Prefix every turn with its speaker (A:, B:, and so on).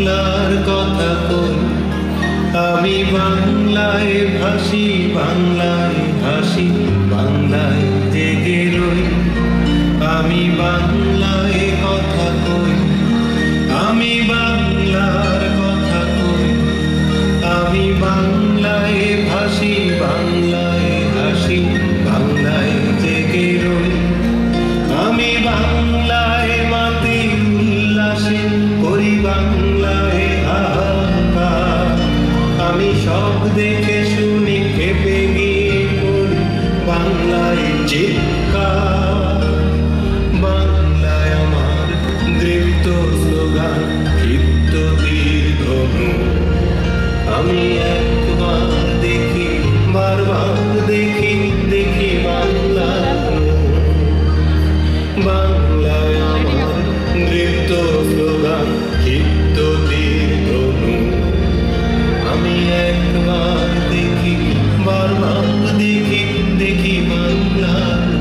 A: বাংলার কথা কই, আমি বাংলায় ভাসি, বাংলায় ভাসি, বাংলায় জেগে রই। আমি বাংলায় কথা কই, আমি বাংলার কথা কই, আমি বাংলায় ভাসি, বাংলায় ভাসি, বাংলায় জেগে রই। আমি বাংলায় মাতি উল্লাসে করি, বাংলায় হাহাকার। আমি সব দেখে শুনি খেপে গিয়ে পড়ি, বাংলায় চিৎকার। বাংলায় আমার দৃপ্ত স্লোগান, ক্ষিপ্ত দীর্ঘ। আমি একবার দেখি, বারবার দেখি, দেখি বাংলার বাংলায় আমার নৃত্য স্লোগান, ক্ষিপ্ত দীর্ঘ। আমি একবার দেখি, বারবার দেখি, দেখি বাংলার